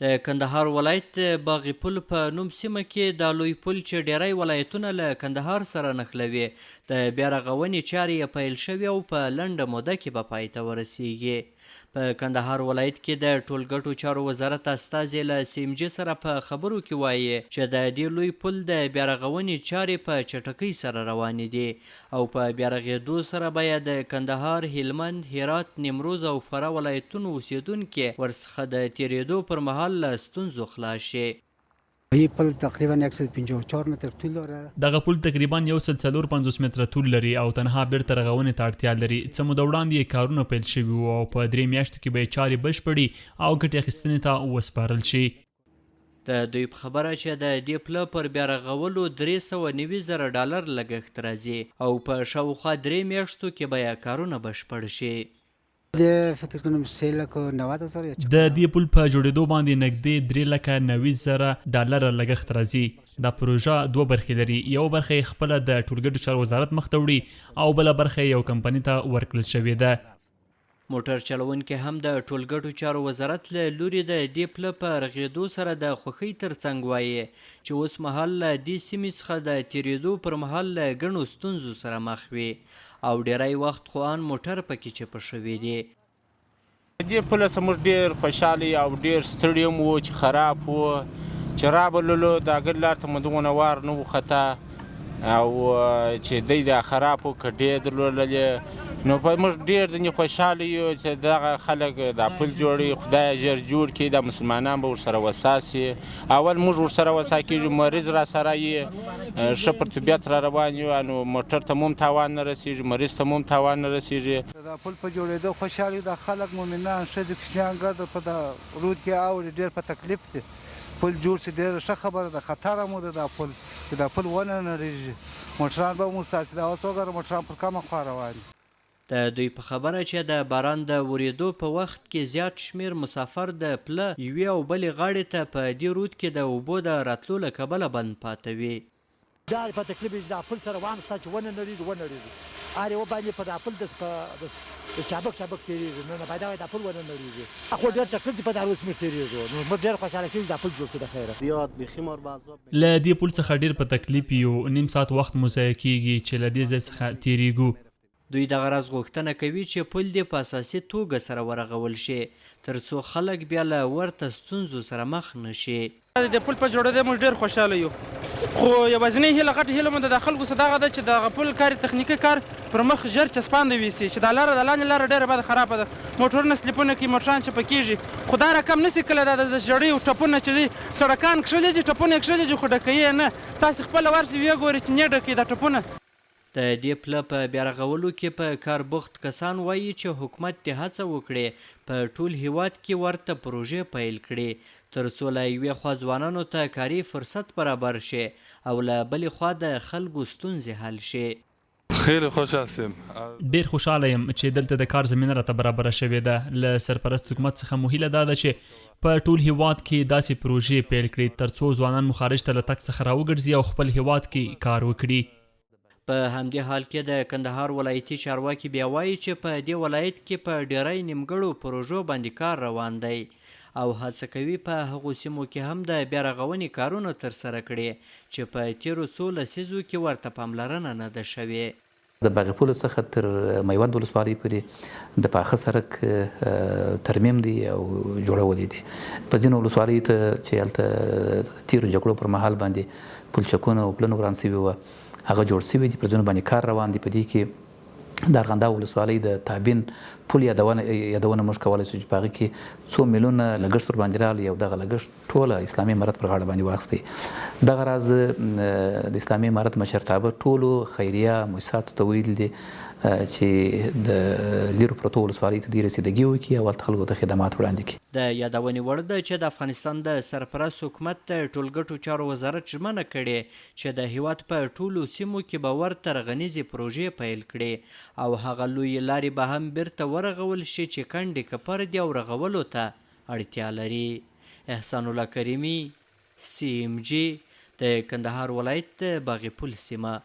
د کندهار ولایت د باغ پل په نوم سیمه کې دا لوی پل چې ډیری ولایتونه له کندهار سره نښلوي د بیا رغونې چارې یې پیل شوې او په لنډه موده کې به پای ته ورسیږي. په کندهار ولایت کې د ټولګټو چارو وزارت استازي له CMG سره په خبرو کې وایي چې د دې لوی پل د بیا رغونې چارې په چټکۍ سره روانې دي او په بیا رغېدو سره به یې د کندهار، هلمند، هرات، نیمروز او فراه ولایتونو اوسیدونکي ورڅخه د تېرېدو پر مهال له ستونزو خلاص شي. این پل تقریبا 154 متر طول داره. دغه پل تقریبا 154 متره طول لري او تنها بیرته رغونې ته اړتیا لري. څه موده وړاندې یې کارونه پیل شوي وو او په 3 میاشتو کې به یې چارې بشپړې او ګټې اخیستنې ته وسپارل شي. د دوی په خبره چې د دې پله پر بیا رغولو $390,000 لګښت راځي او په شاوخوا 3 میاشتو کې به یې کارونه بشپړ شي. فکر کنم 3,90,000 د دې پل په جوړېدو باندې نږدې $390,000 لګښت راځي. دا پروژه 2 برخې لري. یو برخه یې خپله د ټولګټو چارو وزارت مخ ته وړي او بله برخه یو کمپنۍ ته ورکړل شوې ده. موټر چلونکي هم د ټولګټو چارو وزارت له لوري د دې پله په رغېدو سره د خوښۍ ترڅنګ وایي چې اوس مهال له دې سیمې څخه د تېرېدو پر مهال له ګڼو ستونزو سره مخ وي او ډیری وخت خو ان موټر پکې چپه شوي دي. دې پله څخه موږ ډېر خوشحاله او ډېر ستړي هم وو چې خراب وو چې رابللو د اګر لار ته مو دغونه وار نه وخته او چې دی دا خراب وو که ډېر درلودلې نو په موږ ډېر دنې خوشحاله یو چې دغه خلک دا پل جوړوي. خدای ژر جوړ کړي، دا مسلمانان به ورسره وسا سي. اول موږ ورسره وسا کېږو، مریض را سره یې ښه پر طبیعت را روان یو، نو موټر ته مو هم تاوان نه رسېږي، مریض ته مو هم تاوان نه رسېږي. دا پل په جوړېدو خوشحال یو. دا خلک مؤمنان ښځې کوچنیان ګرده په دا رود کې اوړي، ډېر په تکلیف دي. پل جوړ شي ډېره ښه خبره ده. خطر هم ده دا پل چې دا پل ونه نړېږي، موټران به مو ساتي. دا اوس وګوره موټران پر کومه خوا روان دي. د دوی په خبره چې د باران د ورېدو په وخت کې زیات شمیر مسافر د پله یوې او بلې غاړې ته په دې رود کې د اوبو د راتلو له کبله بند پاته وي. دا په تکلیف دا پل سره وام ستا چې ونه نړېږي هر یو باندې په دا پل د چابک تېرېږي. نو پیدا دا پل ونه نړېږي. خو ډېر تکلیف په دا روز موږ تېرېږو. نو موږ ډېر خوشحاله کېږو دا پل جوړ شي د خیره. زیات بیخي مور بازاب له دې پل څخه ډېر په تکلیف یو. نیم ساعت وخت مو ضایع کېږي چې له دې ځای څخه تېرېږو. دوی دغه راز غوښتنه کوي چې پل دې په اساسي توګه سره ورغول شي تر څو خلک بیا له ورته ستونزو سره مخ نه شي. د پل په جوړېدو موږ ډېر خوشحاله یو، خو یوازینۍ هیله غټه هیله مو د خلکو څخه دغه ده چې دغه پل کار تخنیکي کار پر مخ ژر چسپانده ویسي چې دا لاره د لاندې لاره ډېره بده خرابه ده. موټرونه سلیپونه کوي، موټران چپه کېږي. خو دا رقم نسي کله دا د ژړیو ټپونه چې دي سړکان کښلي دي، ټپونه یې کښلي دي خو ډکوي یې نه. تاسې خپله ورسئ ویې ګورئ چې نه ډکوي دا ټپونه. د دې پله په بیا رغولو کې په کار بوخت کسان وایي چې حکومت دې هڅه وکړي په ټول هیواد کې ورته پروژې پیل کړي تر څو له یوې خوا ځوانانو ته کاري فرصت برابر شي او له بلې خوا د خلکو ستونزې حل شي. خیلی خوش هستیم. ډېر خوشحاله یم چې دلته د کار زمینه راته برابره شوې ده. له سرپرست حکومت څخه مو هیله دا ده چې په ټول هیواد کې داسې پروژې پیل کړي تر څو ځوانان مو خارج ته له تګ څخه راوګرځي او خپل هیواد کې کار وکړي. په همدې حال کې د کندهار ولایتي چارواکي بیا وایي چې په دې ولایت کې په ډیری نیمګړو پروژو باندې کار روان دی او هڅه کوي په هغو سیمو کې هم د بیا رغونې کارونه ترسره کړي چې په تیرو څو لسیزو کې ورته پاملرنه نه ده شوې. د باغ پل څخه تر میوند ولسوالۍ پورې د پاخه سړک ترمیم دی او جوړول دي. په ځینو ولسوالیو ته چې هلته تیرو جګړو پر مهال باندې پلچکونه او پلونه وران سوي وه هغه جوړ سوي دي. پر ځینو باندې کار روان دی. په دې کې د ارغنداب ولسوالۍ د تابین پل یادونه موږ کولی شو چې په هغه کې 2 میلیونه لګښت ورباندې راغلی او دغه لګښت ټوله اسلامي امارت پر غاړه باندې واخیستی. دغه راز د اسلامي امارت مشرتابه ټولو خیریه مؤسساتو ته ویلي دي چې د لیرو پرتو ولسوالیو ته دې رسیدګي وکړي او هلته خلکو ته خدمات وړاندې کړي. د یادونې وړ ده چې د افغانستان د سرپرست حکومت د ټولګټو چارو وزارت ژمنه کړې چې د هیواد په ټولو سیمو کې به ورته رغنیزې پروژې پیل کړي او هغه لویې لارې به هم بیرته ورغول شي چې کندې کپر دي او رغولو ته اړتیا لري. احسان الله کریمي، CMG، د کندهار ولایت د باغ پل سیمه.